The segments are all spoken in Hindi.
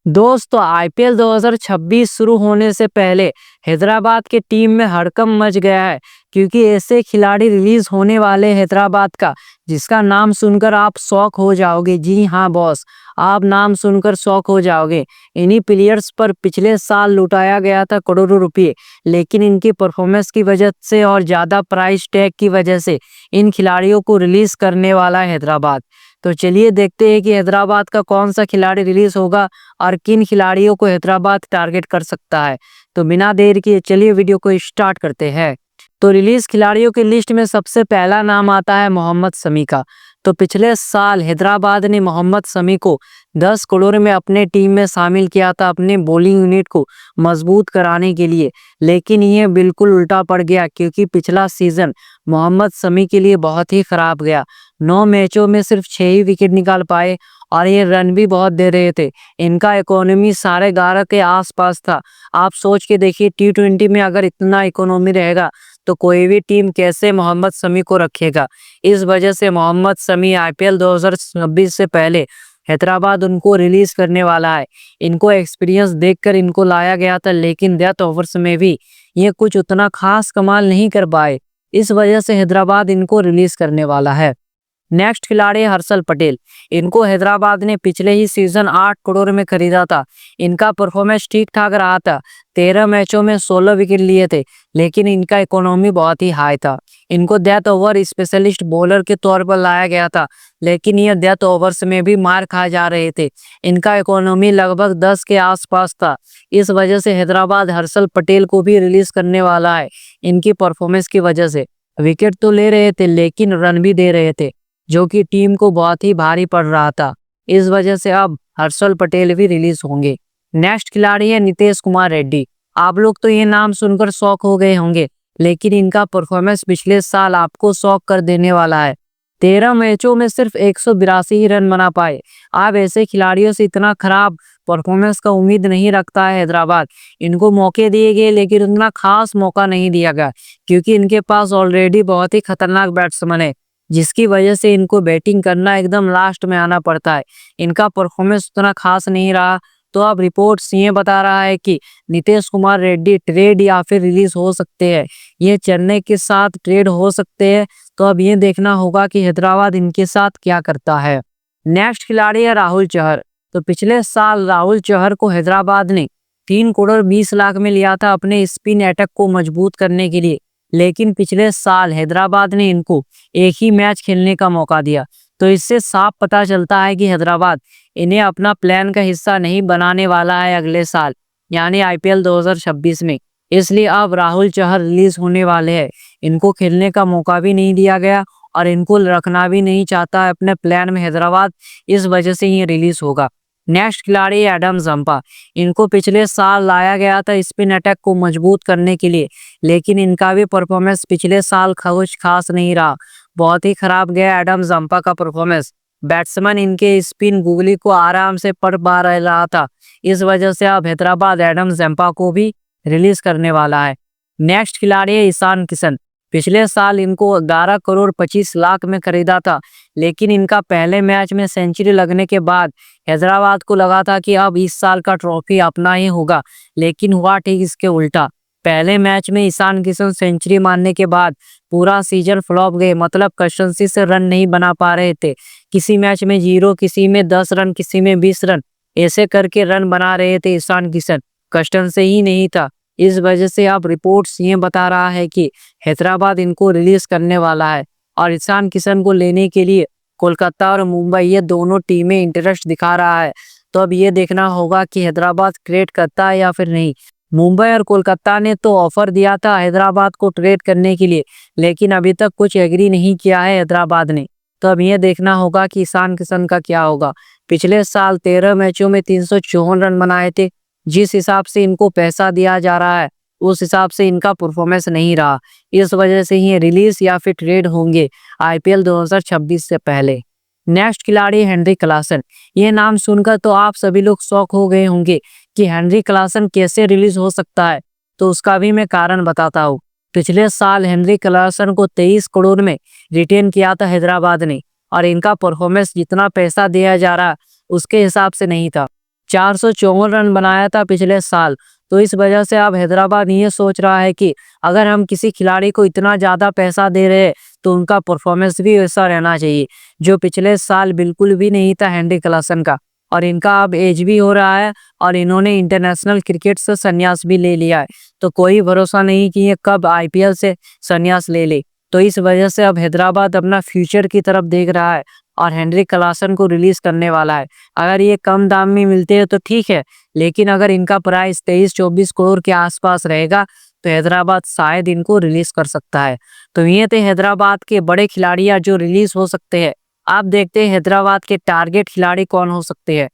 दोस्तों आईपीएल 2026 शुरू होने से पहले हैदराबाद के टीम में हड़कंप मच गया है क्योंकि ऐसे खिलाड़ी रिलीज होने वाले हैदराबाद का जिसका नाम सुनकर आप शॉक हो जाओगे। जी हाँ बॉस, आप नाम सुनकर शॉक हो जाओगे। इन्हीं प्लेयर्स पर पिछले साल लुटाया गया था करोड़ों रुपये, लेकिन इनकी परफॉर्मेंस की वजह से और ज़्यादा प्राइस टैग की वजह से इन खिलाड़ियों को रिलीज करने वाला है हैदराबाद। तो चलिए देखते हैं कि हैदराबाद का कौन सा खिलाड़ी रिलीज होगा और किन खिलाड़ियों को हैदराबाद टारगेट कर सकता है। तो बिना देर किए चलिए वीडियो को स्टार्ट करते हैं। तो रिलीज खिलाड़ियों की लिस्ट में सबसे पहला नाम आता है मोहम्मद शमी का। तो पिछले साल हैदराबाद ने मोहम्मद शमी को 10 करोड़ में अपने टीम में शामिल किया था अपने बॉलिंग यूनिट को मजबूत कराने के लिए, लेकिन यह बिल्कुल उल्टा पड़ गया क्योंकि पिछला सीजन मोहम्मद शमी के लिए बहुत ही खराब गया। 9 मैचों में सिर्फ 6 ही विकेट निकाल पाए और ये रन भी बहुत दे रहे थे। इनका इकोनॉमी 11.5 के आसपास था। आप सोच के देखिए, T20 में अगर इतना इकोनॉमी रहेगा तो कोई भी टीम कैसे मोहम्मद शमी को रखेगा। इस वजह से मोहम्मद शमी आईपीएल 2026 से पहले हैदराबाद उनको रिलीज करने वाला है। इनको एक्सपीरियंस देखकर इनको लाया गया था, लेकिन डेथ ओवर्स में भी ये कुछ उतना खास कमाल नहीं कर पाए। इस वजह से हैदराबाद इनको रिलीज करने वाला है। नेक्स्ट खिलाड़ी है हर्षल पटेल। इनको हैदराबाद ने पिछले ही सीजन 8 करोड़ में खरीदा था। इनका परफॉर्मेंस ठीक ठाक रहा था। 13 मैचों में 16 विकेट लिए थे, लेकिन इनका इकोनॉमी बहुत ही हाई था। इनको डेथ ओवर स्पेशलिस्ट बॉलर के तौर पर लाया गया था, लेकिन ये डेथ ओवर्स में भी मार खा जा रहे थे। इनका इकोनॉमी लगभग 10 के आसपास था। इस वजह से हैदराबाद हर्षल पटेल को भी रिलीज करने वाला है। इनकी परफॉर्मेंस की वजह से विकेट तो ले रहे थे, लेकिन रन भी दे रहे थे, जो कि टीम को बहुत ही भारी पड़ रहा था। इस वजह से अब हर्षल पटेल भी रिलीज होंगे। नेक्स्ट खिलाड़ी है नितेश कुमार रेड्डी। आप लोग तो ये नाम सुनकर शॉक हो गए होंगे, लेकिन इनका परफॉर्मेंस पिछले साल आपको शॉक कर देने वाला है। 13 मैचों में सिर्फ 182 ही रन बना पाए। आप ऐसे खिलाड़ियों से इतना खराब परफॉर्मेंस का उम्मीद नहीं रखता है हैदराबाद। इनको मौके दिए गए, लेकिन उतना खास मौका नहीं दिया गया क्योंकि इनके पास ऑलरेडी बहुत ही खतरनाक बैट्समैन है, जिसकी वजह से इनको बैटिंग करना एकदम लास्ट में आना पड़ता है। इनका परफॉर्मेंस उतना खास नहीं रहा। तो अब रिपोर्ट्स ये बता रहा है कि नितेश कुमार रेड्डी ट्रेड या फिर रिलीज हो सकते हैं। ये चेन्नई के साथ ट्रेड हो सकते हैं। तो अब ये देखना होगा कि हैदराबाद इनके साथ क्या करता है। नेक्स्ट खिलाड़ी है राहुल चहर। तो पिछले साल राहुल चहर को हैदराबाद ने 3 करोड़ 20 लाख में लिया था अपने स्पिन अटैक को मजबूत करने के लिए, लेकिन पिछले साल हैदराबाद ने इनको एक ही मैच खेलने का मौका दिया। तो इससे साफ पता चलता है कि हैदराबाद इन्हें अपना प्लान का हिस्सा नहीं बनाने वाला है अगले साल, यानी आईपीएल 2026 में। इसलिए अब राहुल चहर रिलीज होने वाले हैं। इनको खेलने का मौका भी नहीं दिया गया और इनको रखना भी नहीं चाहता है अपने प्लान में हैदराबाद। इस वजह से ये रिलीज होगा। नेक्स्ट खिलाड़ी है एडम जंपा। इनको पिछले साल लाया गया था स्पिन अटैक को मजबूत करने के लिए, लेकिन इनका भी परफॉर्मेंस पिछले साल कुछ खास नहीं रहा। बहुत ही खराब गया एडम जंपा का परफॉर्मेंस। बैट्समैन इनके स्पिन गुगली को आराम से पढ़ पा रहा था। इस वजह से अब हैदराबाद एडम जंपा को भी रिलीज करने वाला है। नेक्स्ट खिलाड़ी है ईशान किशन। पिछले साल इनको 11 करोड़ 25 लाख में खरीदा था, लेकिन इनका पहले मैच में सेंचुरी लगने के बाद हैदराबाद को लगा था कि अब इस साल का ट्रॉफी अपना ही होगा, लेकिन हुआ ठीक इसके उल्टा। पहले मैच में ईशान किशन सेंचुरी मारने के बाद पूरा सीजन फ्लॉप गए, मतलब कंसिस्टेंसी से रन नहीं बना पा रहे थे। किसी मैच में 0, किसी में 10 रन, किसी में 20 रन, ऐसे करके रन बना रहे थे ईशान किशन। कंसिस्टेंसी ही नहीं था। इस वजह से अब रिपोर्ट्स ये बता रहा है कि हैदराबाद इनको रिलीज करने वाला है और ईशान किशन को लेने के लिए कोलकाता और मुंबई ये दोनों टीमें इंटरेस्ट दिखा रहा है। तो अब ये देखना होगा कि हैदराबाद ट्रेड करता है या फिर नहीं। मुंबई और कोलकाता ने तो ऑफर दिया था हैदराबाद को ट्रेड करने के लिए, लेकिन अभी तक कुछ एग्री नहीं किया है हैदराबाद ने। तो अब ये देखना होगा कि ईशान किशन का क्या होगा। पिछले साल 13 मैचों में 354 रन बनाए थे। जिस हिसाब से इनको पैसा दिया जा रहा है उस हिसाब से इनका परफॉर्मेंस नहीं रहा। इस वजह से ये रिलीज या फिर ट्रेड होंगे आईपीएल 2026 से पहले। नेक्स्ट खिलाड़ी हेनरी क्लासन। ये नाम सुनकर तो आप सभी लोग शॉक हो गए होंगे कि हेनरी क्लासन कैसे रिलीज हो सकता है। तो उसका भी मैं कारण बताता हूँ। पिछले साल हेनरी क्लासन को 23 करोड़ में रिटेन किया था हैदराबाद ने, और इनका परफॉर्मेंस जितना पैसा दिया जा रहा उसके हिसाब से नहीं था। 454 रन बनाया था पिछले साल। तो इस वजह से अब हैदराबाद ये सोच रहा है कि अगर हम किसी खिलाड़ी को इतना ज़्यादा पैसा दे रहे हैं तो उनका परफॉर्मेंस भी वैसा रहना चाहिए, जो पिछले साल बिल्कुल भी नहीं था हेनरी क्लासन का। और इनका अब एज भी हो रहा है और इन्होंने इंटरनेशनल क्रिकेट से संन्यास भी ले लिया है। तो कोई भरोसा नहीं कि ये कब आईपीएल से संन्यास ले ले। तो इस वजह से अब हैदराबाद अपना फ्यूचर की तरफ देख रहा है और हेनरी क्लासन को रिलीज करने वाला है। अगर ये कम दाम में मिलते हैं तो ठीक है, लेकिन अगर इनका प्राइस 23-24 करोड़ के आसपास रहेगा तो हैदराबाद शायद इनको रिलीज कर सकता है। तो ये थे हैदराबाद के बड़े खिलाड़ियां जो रिलीज हो सकते हैं। आप देखते हैं हैदराबाद के टारगेट खिलाड़ी कौन हो सकते हैं।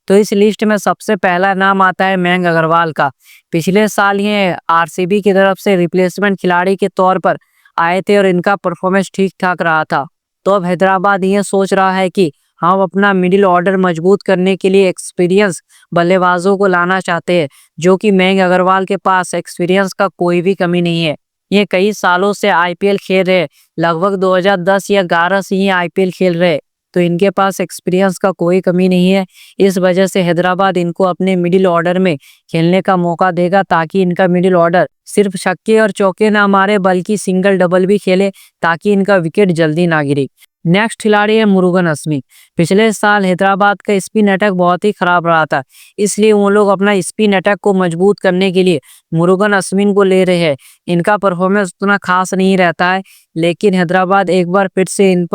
तो इस लिस्ट में सबसे पहला नाम आता है मयंक अग्रवाल का। पिछले साल ये आरसीबी की तरफ से रिप्लेसमेंट खिलाड़ी के तौर पर आए थे और इनका परफॉर्मेंस ठीक ठाक रहा था। तो अब हैदराबाद ये सोच रहा है कि हम अपना मिडिल ऑर्डर मजबूत करने के लिए एक्सपीरियंस बल्लेबाजों को लाना चाहते हैं, जो कि मयंक अग्रवाल के पास एक्सपीरियंस का कोई भी कमी नहीं है। ये कई सालों से आईपीएल खेल रहे, लगभग 2010 या 11 से ये आईपीएल खेल रहे, तो इनके पास एक्सपीरियंस का कोई कमी नहीं है। इस वजह से हैदराबाद इनको अपने मिडिल ऑर्डर में खेलने का मौका देगा, ताकि इनका मिडिल ऑर्डर सिर्फ छक्के और चौके ना मारे बल्कि सिंगल डबल भी खेले, ताकि इनका विकेट जल्दी ना गिरे। नेक्स्ट खिलाड़ी है मुरुगन अश्विन। पिछले साल हैदराबाद का स्पिन अटैक बहुत ही खराब रहा था, इसलिए वो लोग अपना स्पिन अटैक को मजबूत करने के लिए मुरुगन अश्विन को ले रहे हैं। इनका परफॉर्मेंस उतना खास नहीं रहता है, लेकिन हैदराबाद एक बार फिर से इन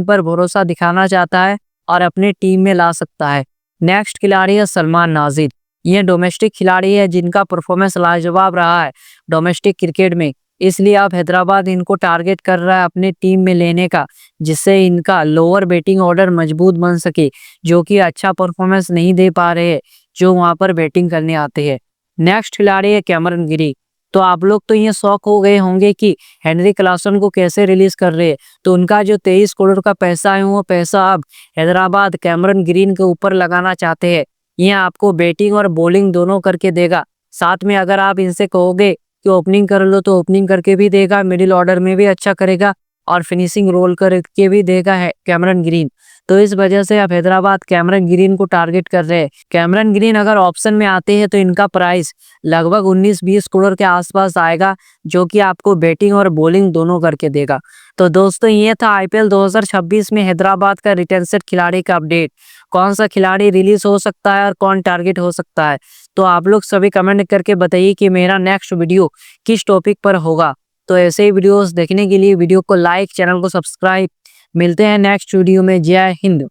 पर भरोसा दिखाना चाहता है और अपने टीम में ला सकता है। नेक्स्ट खिलाड़ी है सलमान नाजिर। ये डोमेस्टिक खिलाड़ी है जिनका परफॉर्मेंस लाजवाब रहा है डोमेस्टिक क्रिकेट में, इसलिए अब हैदराबाद इनको टारगेट कर रहा है अपने टीम में लेने का, जिससे इनका लोअर बैटिंग ऑर्डर मजबूत बन सके, जो कि अच्छा परफॉर्मेंस नहीं दे पा रहे हैं जो वहां पर बैटिंग करने आते हैं। नेक्स्ट खिलाड़ी है कैमरन गिरी। तो आप लोग तो ये शौक हो गए होंगे कि हेनरी क्लासन को कैसे रिलीज कर रहे हैं। तो उनका जो 23 करोड़ का पैसा है वो पैसा अब हैदराबाद कैमरन ग्रीन के ऊपर लगाना चाहते हैं। ये आपको बैटिंग और बॉलिंग दोनों करके देगा। साथ में अगर आप इनसे कहोगे कि ओपनिंग कर लो तो ओपनिंग करके भी देगा, मिडिल ऑर्डर में भी अच्छा करेगा और फिनिशिंग रोल करके भी देगा है कैमरन ग्रीन। तो इस वजह से अब हैदराबाद कैमरन ग्रीन को टारगेट कर रहे हैं। कैमरन ग्रीन अगर ऑप्शन में आते हैं तो इनका प्राइस लगभग 19-20 करोड़ के आसपास आएगा, जो कि आपको बैटिंग और बॉलिंग दोनों करके देगा। तो दोस्तों ये था आईपीएल 2026 में हैदराबाद का रिटेंशन खिलाड़ी का अपडेट। कौन सा खिलाड़ी रिलीज हो सकता है और कौन टारगेट हो सकता है, तो आप लोग सभी कमेंट करके बताइए कि मेरा नेक्स्ट वीडियो किस टॉपिक पर होगा। तो ऐसे ही वीडियोस देखने के लिए वीडियो को लाइक, चैनल को सब्सक्राइब। मिलते हैं नेक्स्ट वीडियो में। जय हिंद।